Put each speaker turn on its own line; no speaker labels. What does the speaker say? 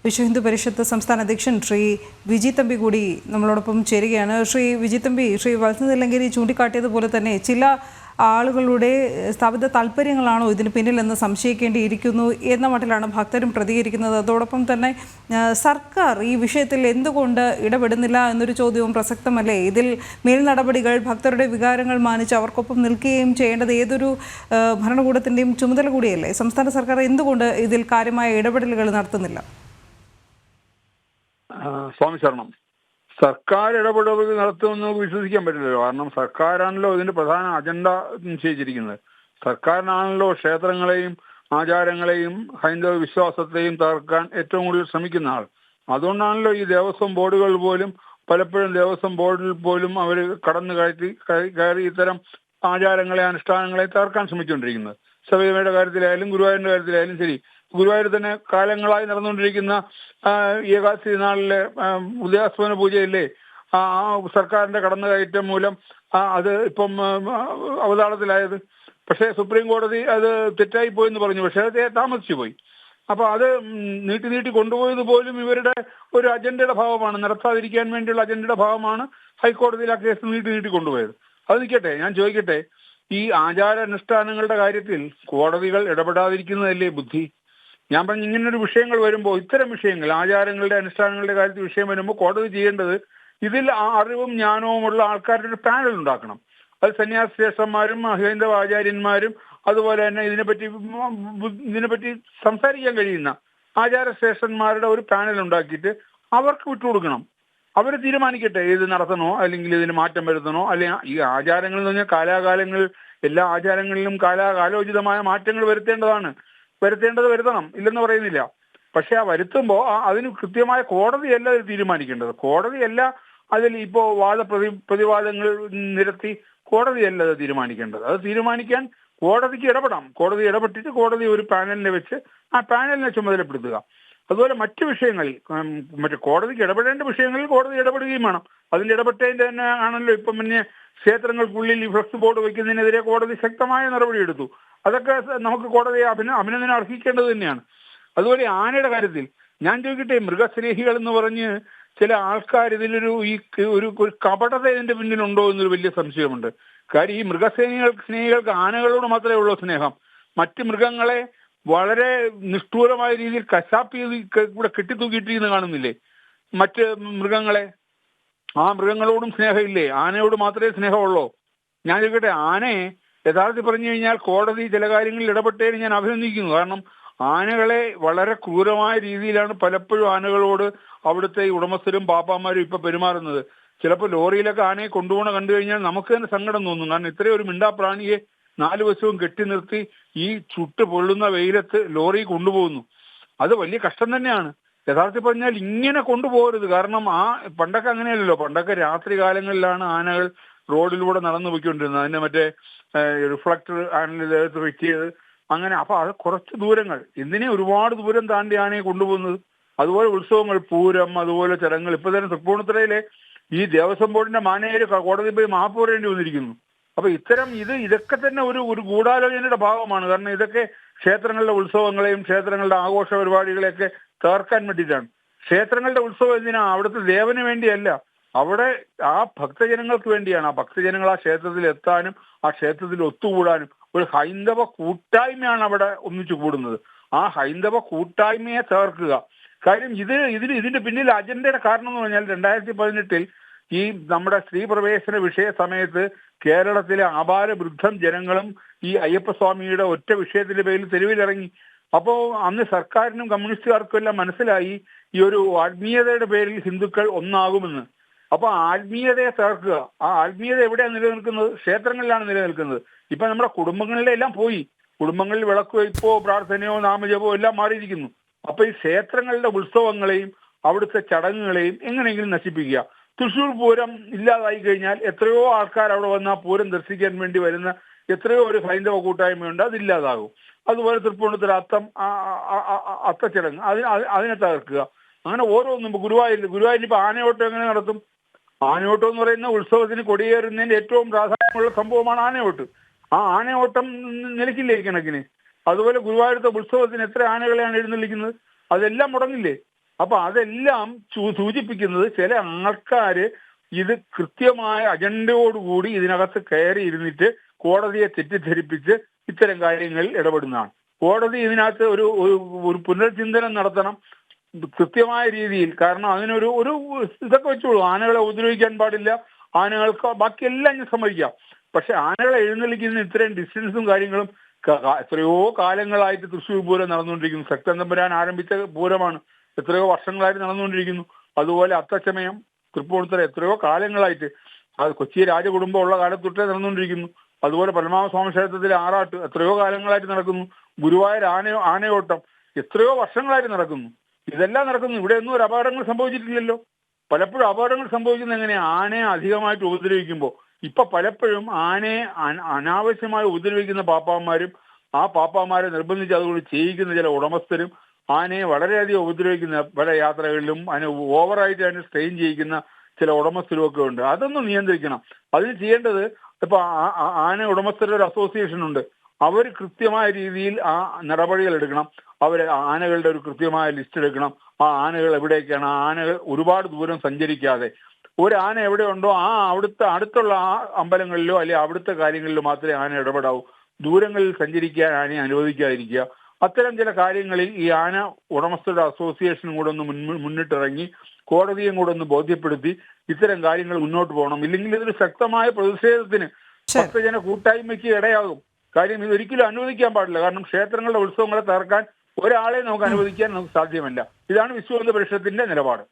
വിശ്വ ഹിന്ദു പരിഷത്ത് സംസ്ഥാന അധ്യക്ഷൻ ശ്രീ വിജി തമ്പി കൂടി നമ്മളോടൊപ്പം ചേരുകയാണ്. ശ്രീ വിജി തമ്പി, ശ്രീ വത്സനിലങ്കേരി ചൂണ്ടിക്കാട്ടിയതുപോലെ തന്നെ ചില ആളുകളുടെ സ്ഥാപിത താല്പര്യങ്ങളാണോ ഇതിന് പിന്നിലെന്ന് സംശയിക്കേണ്ടിയിരിക്കുന്നു എന്ന മട്ടിലാണ് ഭക്തരും പ്രതികരിക്കുന്നത്. അതോടൊപ്പം തന്നെ സർക്കാർ ഈ വിഷയത്തിൽ എന്തുകൊണ്ട് ഇടപെടുന്നില്ല എന്നൊരു ചോദ്യവും പ്രസക്തമല്ലേ? ഇതിൽ മേൽ നടപടികൾ ഭക്തരുടെ വികാരങ്ങൾ മാനിച്ച് അവർക്കൊപ്പം നിൽക്കുകയും ചെയ്യേണ്ടത് ഏതൊരു ഭരണകൂടത്തിൻ്റെയും ചുമതല കൂടിയല്ലേ? സംസ്ഥാന സർക്കാർ എന്തുകൊണ്ട് ഇതിൽ കാര്യമായ ഇടപെടലുകൾ നടത്തുന്നില്ല?
സ്വാമി ശരണം. സർക്കാർ ഇടപെടലുകൾ നടത്തുമെന്ന് വിശ്വസിക്കാൻ പറ്റില്ലല്ലോ. കാരണം സർക്കാരാണല്ലോ ഇതിന്റെ പ്രധാന അജണ്ട നിശ്ചയിച്ചിരിക്കുന്നത്. സർക്കാരിനാണല്ലോ ക്ഷേത്രങ്ങളെയും ആചാരങ്ങളെയും ഹൈന്ദവ വിശ്വാസത്തെയും തകർക്കാൻ ഏറ്റവും കൂടുതൽ ശ്രമിക്കുന്ന ആൾ. അതുകൊണ്ടാണല്ലോ ഈ ദേവസ്വം ബോർഡുകൾ പോലും പലപ്പോഴും ദേവസ്വം ബോർഡിൽ പോലും അവർ കയറി ഇത്തരം ആചാരങ്ങളെ അനുഷ്ഠാനങ്ങളെ തകർക്കാൻ ശ്രമിച്ചുകൊണ്ടിരിക്കുന്നത്. ശബരിമലയുടെ കാര്യത്തിലായാലും ഗുരുവായൂരിന്റെ കാര്യത്തിലായാലും ശരി. ഗുരുവായൂർ തന്നെ കാലങ്ങളായി നടന്നുകൊണ്ടിരിക്കുന്ന ഏകാദശി നാളിലെ ഉദയാസ്തമന പൂജയില്ലേ, ആ സർക്കാരിന്റെ കടന്നുകയറ്റം മൂലം അത് ഇപ്പം അവതാളത്തിലായത്. പക്ഷേ സുപ്രീം കോടതി അത് തെറ്റായി പോയെന്ന് പറഞ്ഞു. പക്ഷേ അത് താമസിച്ചു പോയി. അപ്പൊ അത് നീട്ടി കൊണ്ടുപോയത് പോലും ഇവരുടെ ഒരു അജണ്ടയുടെ ഭാഗമാണ്, നടത്താതിരിക്കാൻ വേണ്ടിയുള്ള അജണ്ടയുടെ ഭാഗമാണ് ഹൈക്കോടതിയിൽ ആ കേസ് നീട്ടി കൊണ്ടുപോയത്. അത് നിൽക്കട്ടെ, ഞാൻ ചോദിക്കട്ടെ, ഈ ആചാരാനുഷ്ഠാനങ്ങളുടെ കാര്യത്തിൽ കോടതികൾ ഇടപെടാതിരിക്കുന്നതല്ലേ ബുദ്ധി? ഞാൻ പറഞ്ഞ ഇങ്ങനൊരു വിഷയങ്ങൾ വരുമ്പോൾ, ഇത്തരം വിഷയങ്ങൾ ആചാരങ്ങളുടെ അനുഷ്ഠാനങ്ങളുടെ കാര്യത്തിൽ വിഷയം വരുമ്പോൾ കോടതി ചെയ്യേണ്ടത് ഇതിൽ അറിവും ജ്ഞാനവുമുള്ള ആൾക്കാരുടെ ഒരു പാനൽ ഉണ്ടാക്കണം. അത് സന്യാസ ശ്രേഷ്ഠന്മാരും ഹൈന്ദവ ആചാര്യന്മാരും അതുപോലെ തന്നെ ഇതിനെപ്പറ്റി സംസാരിക്കാൻ കഴിയുന്ന ആചാരശ്രേഷ്ഠന്മാരുടെ ഒരു പാനൽ ഉണ്ടാക്കിയിട്ട് അവർക്ക് വിട്ടുകൊടുക്കണം. അവർ തീരുമാനിക്കട്ടെ ഇത് നടത്തണോ അല്ലെങ്കിൽ ഇതിന് മാറ്റം വരുത്തണോ. അല്ലെങ്കിൽ ഈ ആചാരങ്ങൾ എന്ന് പറഞ്ഞാൽ കാലാകാലങ്ങൾ എല്ലാ ആചാരങ്ങളിലും കാലോചിതമായ മാറ്റങ്ങൾ വരുത്തണം, ഇല്ലെന്ന് പറയുന്നില്ല. പക്ഷെ ആ വരുത്തുമ്പോൾ അതിന് കൃത്യമായ കോടതിയല്ല അത് തീരുമാനിക്കേണ്ടത്. കോടതിയല്ല അതിൽ ഇപ്പോൾ പ്രതിവാദങ്ങൾ നിരത്തി കോടതിയല്ല അത് തീരുമാനിക്കേണ്ടത്. അത് തീരുമാനിക്കാൻ കോടതിക്ക് ഇടപെടാം. കോടതി ഇടപെട്ടിട്ട് കോടതി ഒരു പാനലിനെ വെച്ച് ആ പാനലിനെ ചുമതലപ്പെടുത്തുക. അതുപോലെ മറ്റു വിഷയങ്ങളിൽ കോടതിക്ക് ഇടപെടേണ്ട വിഷയങ്ങളിൽ കോടതി ഇടപെടുകയും വേണം. അതിൽ ഇടപെട്ടതിന്റെ തന്നെ ആണല്ലോ ഇപ്പം പിന്നെ ക്ഷേത്രങ്ങൾക്കുള്ളിൽ ഈ ഫ്ലക്സ് ബോർഡ് വയ്ക്കുന്നതിനെതിരെ കോടതി ശക്തമായ നടപടിയെടുത്തു. അതൊക്കെ നമുക്ക് കോടതിയെ അഭിനന്ദനം അർഹിക്കേണ്ടത് തന്നെയാണ്. അതുപോലെ ആനയുടെ കാര്യത്തിൽ ഞാൻ ചോദിക്കട്ടെ, മൃഗസ്നേഹികൾ എന്ന് പറഞ്ഞ് ചില ആൾക്കാർ ഇതിലൊരു ഒരു കപടത ഇതിന്റെ പിന്നിലുണ്ടോ എന്നൊരു വലിയ സംശയമുണ്ട്. കാര്യം ഈ സ്നേഹികൾക്ക് ആനകളോട് മാത്രമേ ഉള്ളൂ സ്നേഹം. മറ്റ് മൃഗങ്ങളെ വളരെ നിഷ്ഠൂരമായ രീതിയിൽ കശാപ്പ് കൂടെ കെട്ടിത്തൂക്കിയിട്ടിരിക്കുന്ന കാണുന്നില്ലേ മറ്റ് മൃഗങ്ങളെ? ആ മൃഗങ്ങളോടും സ്നേഹമില്ലേ? ആനയോട് മാത്രമേ സ്നേഹമുള്ളൂ? ഞാൻ ചോദിക്കട്ടെ, ആനയെ യഥാർത്ഥത്തിൽ പറഞ്ഞു കഴിഞ്ഞാൽ കോടതി ചില കാര്യങ്ങളിൽ ഇടപെട്ടതിന് ഞാൻ അഭിനന്ദിക്കുന്നു. കാരണം ആനകളെ വളരെ ക്രൂരമായ രീതിയിലാണ് പലപ്പോഴും ആനകളോട് അവിടുത്തെ ഉടമസ്ഥരും പാപ്പാമാരും ഇപ്പൊ പെരുമാറുന്നത്. ചിലപ്പോൾ ലോറിയിലൊക്കെ ആനയെ കൊണ്ടുപോകണ കണ്ടു കഴിഞ്ഞാൽ നമുക്ക് തന്നെ സങ്കടം തോന്നും. കാരണം ഇത്രയും ഒരു മിണ്ടാപ്രാണിയെ 4 വശവും കെട്ടി നിർത്തി ഈ ചുട്ട് പൊള്ളുന്ന വെയിലത്ത് ലോറി കൊണ്ടുപോകുന്നു. അത് വലിയ കഷ്ടം തന്നെയാണ്. യഥാർത്ഥത്തിൽ പറഞ്ഞാൽ ഇങ്ങനെ കൊണ്ടുപോകരുത്. കാരണം പണ്ടൊക്കെ അങ്ങനെയല്ലല്ലോ. പണ്ടൊക്കെ രാത്രി കാലങ്ങളിലാണ് ആനകൾ റോഡിലൂടെ നടന്നു പോയിക്കൊണ്ടിരുന്നത്. അതിന്റെ മറ്റേ റിഫ്ലക്ടർ ആനലിനകത്ത് ഫിറ്റ് ചെയ്ത് അങ്ങനെ. അപ്പൊ അത് കുറച്ച് ദൂരങ്ങൾ, എന്തിനെ ഒരുപാട് ദൂരം താണ്ടി ആനയെ കൊണ്ടുപോകുന്നത്. അതുപോലെ ഉത്സവങ്ങൾ, പൂരം, അതുപോലെ ചടങ്ങുകൾ. ഇപ്പൊ തന്നെ തൃപ്പൂണിത്തുറയിലെ ഈ ദേവസ്വം ബോർഡിന്റെ മാനേജർ കോടതി പോയി മാപ്പ് പറയേണ്ടി വന്നിരിക്കുന്നു. അപ്പൊ ഇതൊക്കെ തന്നെ ഒരു ഗൂഢാലോചനയുടെ ഭാഗമാണ്. കാരണം ഇതൊക്കെ ക്ഷേത്രങ്ങളുടെ ഉത്സവങ്ങളെയും ക്ഷേത്രങ്ങളുടെ ആഘോഷ പരിപാടികളെയൊക്കെ തകർക്കാൻ വേണ്ടിയിട്ടാണ്. ക്ഷേത്രങ്ങളുടെ ഉത്സവം എന്തിനാ? അവിടുത്തെ ദേവന് വേണ്ടിയല്ല, അവിടെ ആ ഭക്തജനങ്ങൾക്ക് വേണ്ടിയാണ്. ആ ഭക്തജനങ്ങൾ ആ ക്ഷേത്രത്തിൽ എത്താനും ആ ക്ഷേത്രത്തിൽ ഒത്തുകൂടാനും ഒരു ഹൈന്ദവ കൂട്ടായ്മയാണ് അവിടെ ഒന്നിച്ചു കൂടുന്നത്. ആ ഹൈന്ദവ കൂട്ടായ്മയെ തകർക്കുക. കാര്യം ഇതിന്റെ പിന്നിൽ അജണ്ടയുടെ കാരണം എന്ന് പറഞ്ഞാൽ 2018 ഈ നമ്മുടെ സ്ത്രീ പ്രവേശന വിഷയ സമയത്ത് കേരളത്തിലെ അപാരവൃദ്ധം ജനങ്ങളും ഈ അയ്യപ്പസ്വാമിയുടെ ഒറ്റ വിഷയത്തിന്റെ പേരിൽ തെരുവിലിറങ്ങി. അപ്പോൾ അന്ന് സർക്കാരിനും കമ്മ്യൂണിസ്റ്റുകാർക്കും എല്ലാം മനസ്സിലായി ഈ ഒരു ആത്മീയതയുടെ പേരിൽ ഹിന്ദുക്കൾ ഒന്നാകുമെന്ന്. അപ്പൊ ആത്മീയതയെ തകർക്കുക. ആ ആത്മീയത എവിടെയാണ് നിലനിൽക്കുന്നത്? ക്ഷേത്രങ്ങളിലാണ് നിലനിൽക്കുന്നത്. ഇപ്പൊ നമ്മുടെ കുടുംബങ്ങളിലെ എല്ലാം പോയി. കുടുംബങ്ങളിൽ വിളക്കോ ഇപ്പോ പ്രാർത്ഥനയോ നാമജപോ എല്ലാം മാറിയിരിക്കുന്നു. അപ്പൊ ഈ ക്ഷേത്രങ്ങളുടെ ഉത്സവങ്ങളെയും അവിടുത്തെ ചടങ്ങുകളെയും എങ്ങനെയെങ്കിലും നശിപ്പിക്കുക. തൃശ്ശൂർ പൂരം ഇല്ലാതായി കഴിഞ്ഞാൽ എത്രയോ ആൾക്കാർ അവിടെ വന്ന് ആ പൂരം ദർശിക്കാൻ വേണ്ടി വരുന്ന എത്രയോ ഒരു ഹൈന്ദവ കൂട്ടായ്മയുണ്ട്, അതില്ലാതാകും. അതുപോലെ തൃപ്പൂണിത്തുറ അത്തച്ചടങ്ങ് അതിനെ തകർക്കുക. അങ്ങനെ ഓരോന്നും. ഗുരുവായൂരിൽ ഇപ്പൊ ആനയോട്ടം എങ്ങനെ നടത്തും? ആനയോട്ടം എന്ന് പറയുന്ന ഉത്സവത്തിന് കൊടിയേറുന്നതിന്റെ ഏറ്റവും പ്രാധാന്യമുള്ള സംഭവമാണ് ആനയോട്ട്. ആ ആനയോട്ടം നിലയ്ക്കില്ലേ കണക്കിന്? അതുപോലെ ഗുരുവായൂരത്തെ ഉത്സവത്തിന് എത്ര ആനകളെയാണ് എഴുന്നള്ളിക്കുന്നത്? അതെല്ലാം മുടങ്ങില്ലേ? അപ്പൊ അതെല്ലാം സൂചിപ്പിക്കുന്നത് ചില ആൾക്കാര് ഇത് കൃത്യമായ അജണ്ടയോടുകൂടി ഇതിനകത്ത് കയറി ഇരുന്നിട്ട് കോടതിയെ തെറ്റിദ്ധരിപ്പിച്ച് ഇത്തരം കാര്യങ്ങളിൽ ഇടപെടുന്നതാണ്. കോടതി ഇതിനകത്ത് ഒരു പുനർചിന്തനം നടത്തണം കൃത്യമായ രീതിയിൽ. കാരണം അതിനൊരു ഇതൊക്കെ വെച്ചോളൂ, ആനകളെ ഉപദ്രവിക്കാൻ പാടില്ല, ആനകൾക്ക് ബാക്കിയെല്ലാം ഞാൻ സമ്മതിക്കാം. പക്ഷെ ആനകളെ എഴുന്നള്ളിക്കുന്ന ഇത്രയും ഡിസ്റ്റൻസും കാര്യങ്ങളും എത്രയോ കാലങ്ങളായിട്ട് തൃശ്ശൂർ പൂരം നടന്നുകൊണ്ടിരിക്കുന്നു. ശക്തൻ തമ്പുരാൻ ആരംഭിച്ച പൂരമാണ്, എത്രയോ വർഷങ്ങളായിട്ട് നടന്നുകൊണ്ടിരിക്കുന്നു. അതുപോലെ അത്തച്ചമയം തൃപ്പൂണിത്തുറ എത്രയോ കാലങ്ങളായിട്ട്, അത് കൊച്ചി രാജകുടുംബം ഉള്ള കാലത്തൊട്ടേ നടന്നുകൊണ്ടിരിക്കുന്നു. അതുപോലെ പരമാവസ്വാമി ക്ഷേത്രത്തിലെ ആറാട്ട് എത്രയോ കാലങ്ങളായിട്ട് നടക്കുന്നു. ഗുരുവായൂർ ആനയോട്ടം എത്രയോ വർഷങ്ങളായിട്ട് നടക്കുന്നു. ഇതെല്ലാം നടക്കുന്നു. ഇവിടെ ഒന്നും ഒരു അപകടങ്ങൾ സംഭവിച്ചിട്ടില്ലല്ലോ. പലപ്പോഴും അപകടങ്ങൾ സംഭവിക്കുന്നത് എങ്ങനെയാണ്? ആനയെ അധികമായിട്ട് ഉപദ്രവിക്കുമ്പോൾ. ഇപ്പൊ പലപ്പോഴും ആനയെ അനാവശ്യമായി ഉപദ്രവിക്കുന്ന പാപ്പാന്മാരും ആ പാപ്പാന്മാരെ നിർബന്ധിച്ച് അതുകൊണ്ട് ചെയ്യിക്കുന്ന ചില ഉടമസ്ഥരും ആനയെ വളരെയധികം ഉപദ്രവിക്കുന്ന പല യാത്രകളിലും അതിനെ ഓവറായിട്ട് അതിനെ സ്ട്രെയിൻ ചെയ്യിക്കുന്ന ചില ഉടമസ്ഥരും ഒക്കെ ഉണ്ട്. അതൊന്നും നിയന്ത്രിക്കണം. അതിന് ചെയ്യേണ്ടത് ഇപ്പൊ ആന ഉടമസ്ഥരുടെ ഒരു അസോസിയേഷൻ ഉണ്ട്. അവർ കൃത്യമായ രീതിയിൽ ആ നടപടികൾ എടുക്കണം. അവർ ആനകളുടെ ഒരു കൃത്യമായ ലിസ്റ്റ് എടുക്കണം. ആ ആനകൾ എവിടേക്കാണ്, ആ ആനകൾ ഒരുപാട് ദൂരം സഞ്ചരിക്കാതെ ഒരു ആന എവിടെ ഉണ്ടോ അടുത്തുള്ള ആ അമ്പലങ്ങളിലോ അല്ലെങ്കിൽ അവിടുത്തെ കാര്യങ്ങളിലോ മാത്രമേ ആന ഇടപെടാവൂ. ദൂരങ്ങളിൽ സഞ്ചരിക്കാൻ ആനയെ അനുവദിക്കാതിരിക്കുക. അത്തരം ചില കാര്യങ്ങളിൽ ഈ ആന ഉടമസ്ഥരുടെ അസോസിയേഷനും കൂടെ ഒന്ന് മുന്നിട്ടിറങ്ങി കോടതിയും കൂടെ ഒന്ന് ബോധ്യപ്പെടുത്തി ഇത്തരം കാര്യങ്ങൾ മുന്നോട്ട് പോകണം. ഇല്ലെങ്കിൽ ഇതൊരു ശക്തമായ പ്രതിഷേധത്തിന് ഭക്തജന കൂട്ടായ്മയ്ക്ക് ഇടയാകും. കാര്യം ഇതൊരിക്കലും അനുവദിക്കാൻ പാടില്ല. കാരണം ക്ഷേത്രങ്ങളുടെ ഉത്സവങ്ങളെ തകർക്കാൻ ഒരാളെ നമുക്ക് അനുവദിക്കാൻ നമുക്ക് സാധ്യമല്ല. ഇതാണ് വിശ്വ ഹിന്ദു പരിഷത്തിന്റെ നിലപാട്.